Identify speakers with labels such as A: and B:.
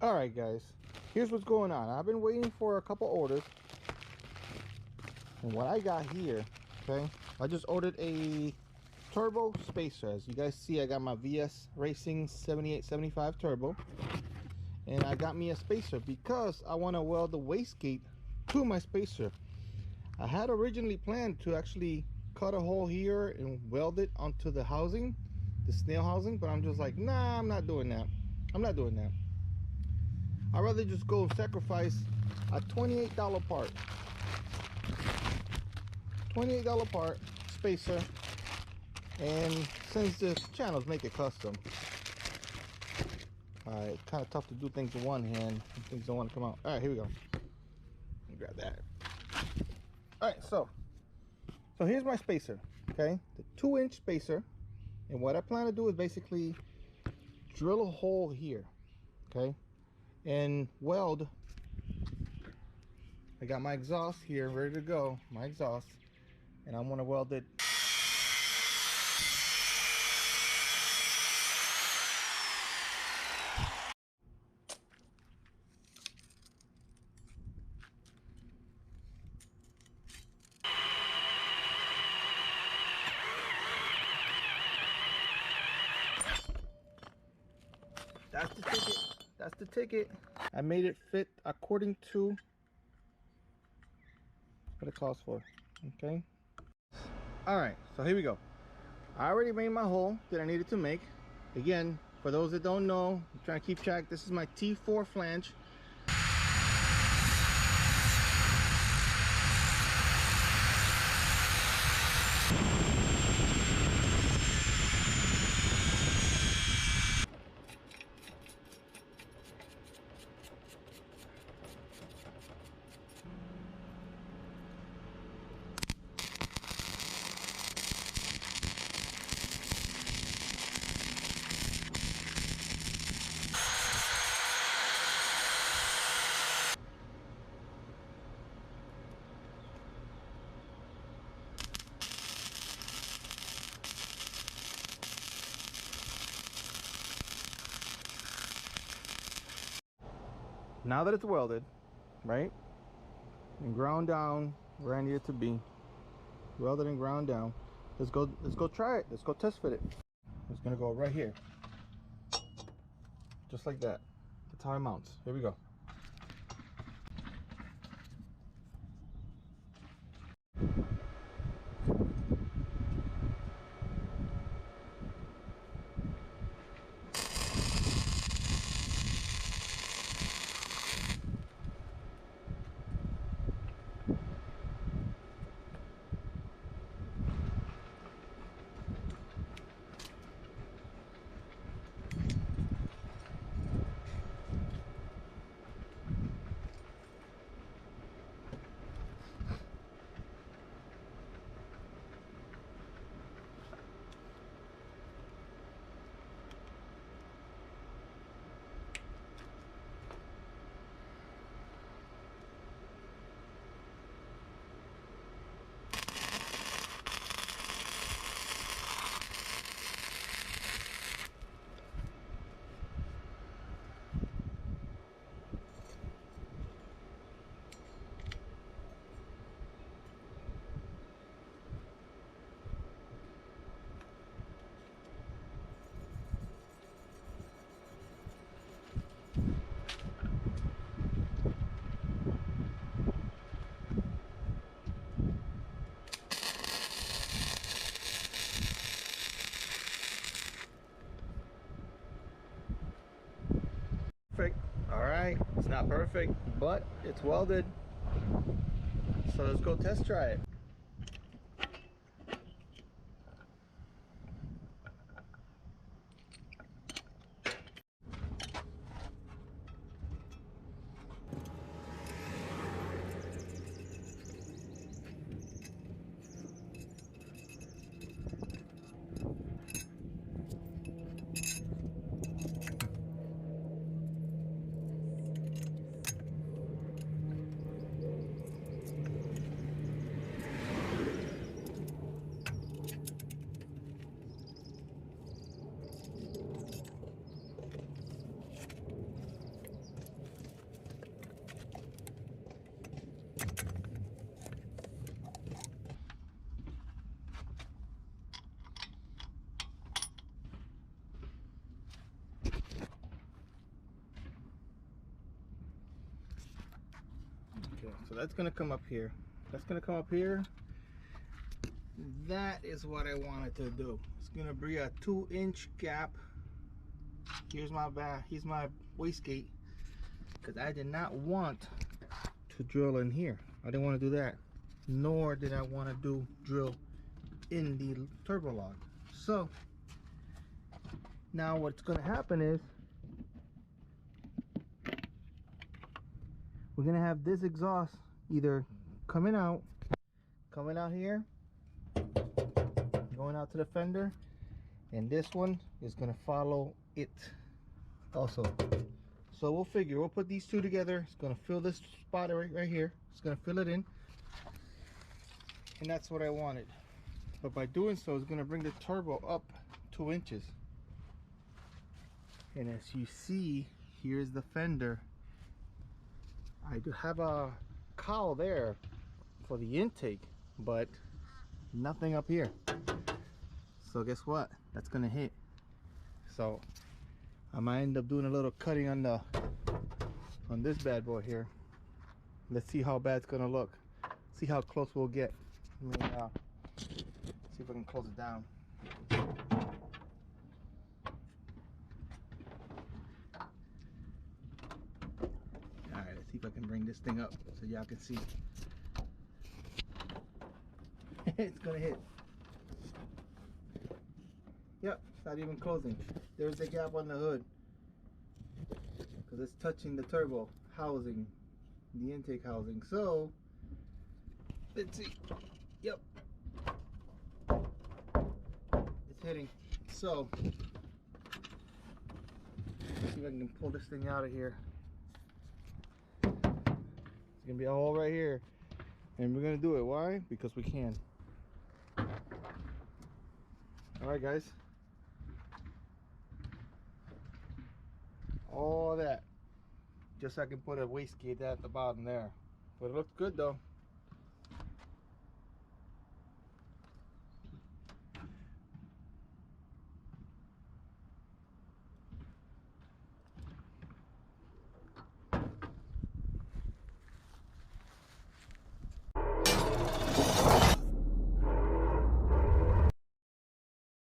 A: All right, guys, here's what's going on. I've been waiting for a couple orders, and what I got here, okay, I just ordered a turbo spacer. As you guys see, I got my VS Racing 7875 turbo, and I got me a spacer because I want to weld the wastegate to my spacer. I had originally planned to actually cut a hole here and weld it onto the housing, the snail housing, but I'm just like, nah, I'm not doing that. I'm not doing that. I'd rather just go sacrifice a $28 part. $28 part spacer, and since the channels make it custom, it's kind of tough to do things with one hand. Things don't want to come out. All right, here we go. Let me grab that. All right, so here's my spacer, okay? The 2-inch spacer, and what I plan to do is basically drill a hole here, okay, and weld. I got my exhaust here ready to go, my exhaust, and I'm gonna weld it. That's the ticket. That's the ticket. I made it fit according to what it calls for. Okay. All right, so here we go. I already made my hole that I needed to make. Again, for those that don't know, I'm trying to keep track. This is my T4 flange. Now that it's welded, right, and ground down where I need it to be, welded and ground down, let's go try it. Let's go test fit it. It's gonna go right here, just like that. That's how it mounts. Here we go. Perfect. All right, it's not perfect, but it's welded. So let's go test try it. that's gonna come up here. That's gonna come up here. That is what I wanted to do. It's gonna be a 2-inch gap. Here's my wastegate, because I did not want to drill in here. I didn't want to do that, nor did I want to drill in the turbo log. So now what's gonna happen is we're gonna have this exhaust either coming out here, going out to the fender, and this one is gonna follow it also. So we'll figure, we'll put these two together. It's gonna fill this spot right here. It's gonna fill it in, and that's what I wanted. But by doing so, it's gonna bring the turbo up 2 inches. And as you see, here's the fender. I do have a cowl there for the intake, but nothing up here. So guess what? That's gonna hit. So I might end up doing a little cutting on this bad boy here. Let's see how bad it's gonna look. See how close we'll get. Let me see if I can close it down. Alright, let's see if I can bring this thing up so y'all can see. It's gonna hit. Yep, it's not even closing. There's a gap on the hood because it's touching the turbo housing, the intake housing. So let's see. Yep, it's hitting. So let's see if I can pull this thing out of here. It's gonna be a hole right here, and we're gonna do it. Why? Because we can. All right, guys. All that just so I can put a wastegate at the bottom there. But it looks good though.